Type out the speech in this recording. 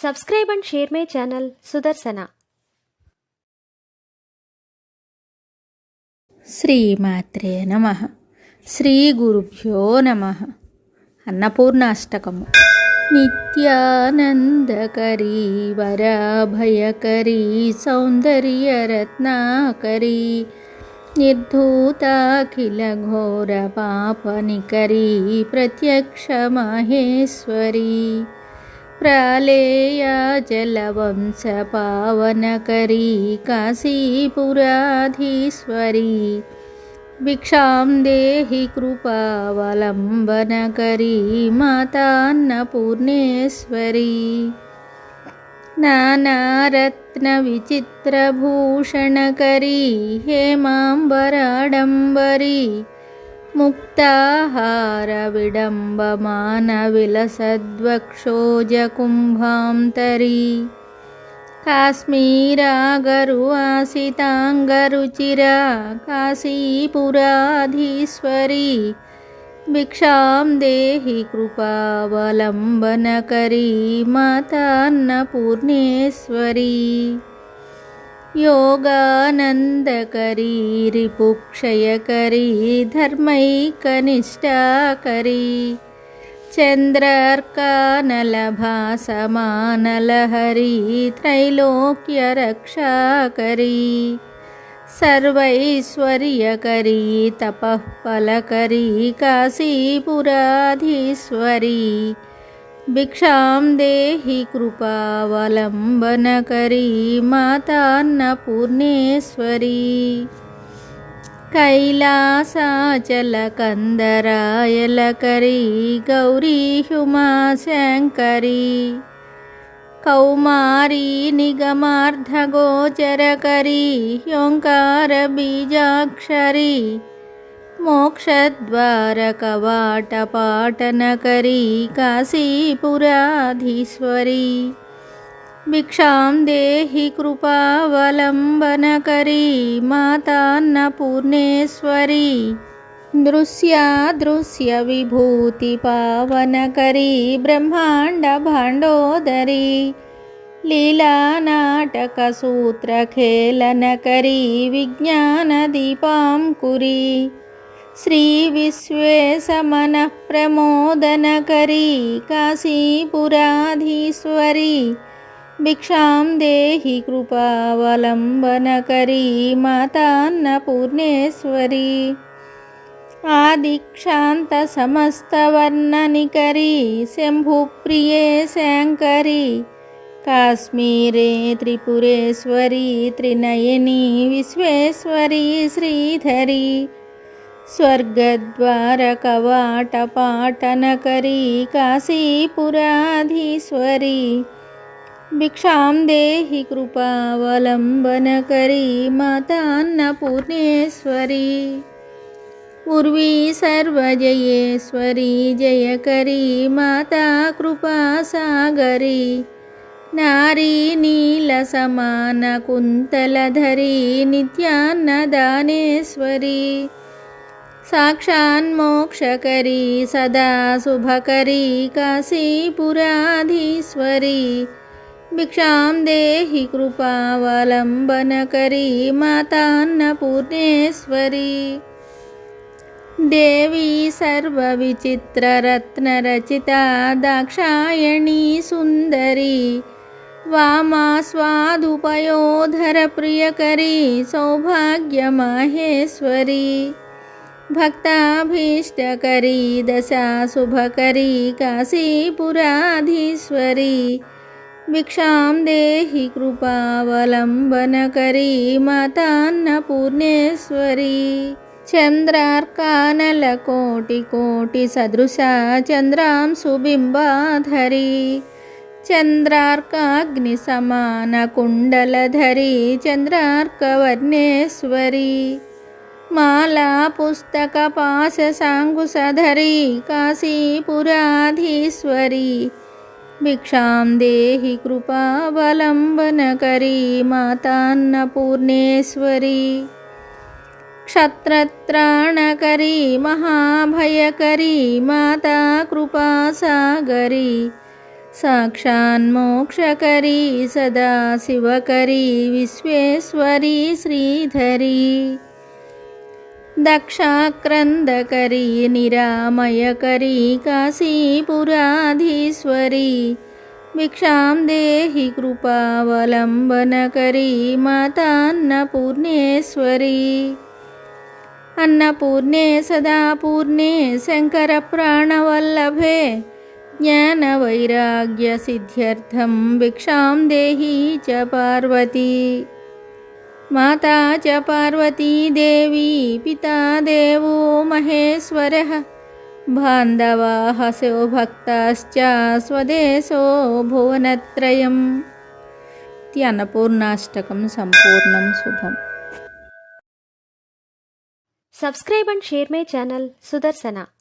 Subscribe and share my channel Sudarsana. శ్రీమాత్రే నమః. శ్రీ గురుభ్యో నమః. అన్నపూర్ణాష్టకము. నిత్యానందకరీ వరాభయకరీ సౌందర్యరత్నాకరీ నిర్ధూతాఖిల ఘోర పాపనికరీ ప్రత్యక్ష మహేశ్వరీ ప్రాళేయ జలవంశ పావనకరీ కాశీపురాధీశ్వరీ భిక్షాం దేహి కృపావలంబనకరీ మాతాన్నపూర్ణేశ్వరీ నానారత్న విచిత్రభూషణకరీ హేమాంబరాడంబరీ ముక్తాహార విడంబమాన విలసద్వక్షోజకుంభాంతరీ కాశ్మీరాగరు ఆసితాంగరుచిరా కాశీపురాధీశ్వరీ భిక్షాం దేహి కృపావలంబనకరీ మాతాన్నపూర్ణేశ్వరీ యోగానందకరీ రిపుక్షయకరీ ధర్మైకనిష్టాకరీ చంద్రార్కానలభాసమానలహరీ త్రైలోక్యరక్షాకరీ సర్వైశ్వర్యకరీ తపఃఫలకరీ కాశీపురాధీశ్వరీ భిక్షాం దేహి కృపావలంబనకరీ మాతాన్నపూర్ణేశ్వరీ కైలాసాచలకందరాయలకరీ గౌరీ హుమాశంకరీ కౌమారీ నిగమార్ధగోచరకరీ ఓంకార బీజాక్షరీ మోక్షద్వారకవాటపాటనకరీ కాశీపురాధీశ్వరీ భిక్షాం దేహి కృపావలంబనకరీ మాతాన్నపూర్ణేశ్వరీ దృశ్యాదృశ్య విభూతి పావనకరీ బ్రహ్మాండ భాండోదరీ లీలానాటక సూత్రఖేళనకరీ విజ్ఞాన దీపాంకురీ శ్రీ విశ్వేశమనః ప్రమోదనకరీ కాశీపురాధీశ్వరీ భిక్షాం దేహి కృపావలంబనకరీ మాతాన్నపూర్ణేశ్వరీ ఆదిక్షాంత సమస్తవర్ణనికరీ శంభుప్రియే శంకరీ కాశ్మీరే త్రిపురేశ్వరీ త్రినయనీ విశ్వేశ్వరీ శ్రీధరీ స్వర్గద్వారకవాటపాటనకరీ కాశీపురాధీశ్వరీ భిక్షాం దేహి కృపావలంబనకరీ మాతాన్నపూర్ణేశ్వరీ ఉర్వీ సర్వజయేశ్వరీ జయకరీ మాతా కృపాసాగరీ నారీ నీలసమాన కుంతలధరీ నిత్యాన్నదానేశ్వరీ సాక్షాన్మోక్షకరీ సదా శుభకరీ కాశీపురాధీశ్వరీ భిక్షాం దేహి కృపావలంబనకరీ మాతాన్నపూర్ణేశ్వరీ దేవీ సర్వవిచిత్రరత్నరచితా దాక్షాయణీ సుందరీ వామాస్వాదుపయోధర ప్రియకరీ సౌభాగ్యమాహేశ్వరీ భక్తాభీష్టకరీ దశాశుభకరీ కాశీపురాధీశ్వరీ భిక్షాం దేహి కృపావలంబనకరీ మాతాన్నపూర్ణేశ్వరీ చంద్రార్కానలకోటి సదృశా చంద్రాంశుబింబాధరీ చంద్రార్కాగ్నిసమాన కుండలధరీ చంద్రార్కవర్ణేశ్వరీ మాలా పుస్తక పాశశాంకుశధరీ కాశీపురాధీశ్వరీ భిక్షాం దేహి కృపావలంబనకరీ మాతాన్నపూర్ణేశ్వరీ साक्षान्मोक्षकरी सदा शिवकरी विश्वेश्वरी श्रीधरी दक्षाक्रन्दकरी निरामयकरी काशीपुराधीश्वरी भिक्षां देहि कृपावलम्बनकरी माता अन्नपूर्णेश्वरी अन्नपूर्णे सदा पूर्णे शङ्करप्राणवल्लभे ज्ञानवैराग्यसिद्ध्यर्थं भिक्षां देहि च पार्वती माता च पार्वती देवी पिता देवो महेश्वरः बान्धवाः भक्ताश्च स्वदेशो भुवनत्रयम् इति अन्नपूर्णाष्टकं सम्पूर्णं शुभम्. Subscribe and share my channel Sudarsana.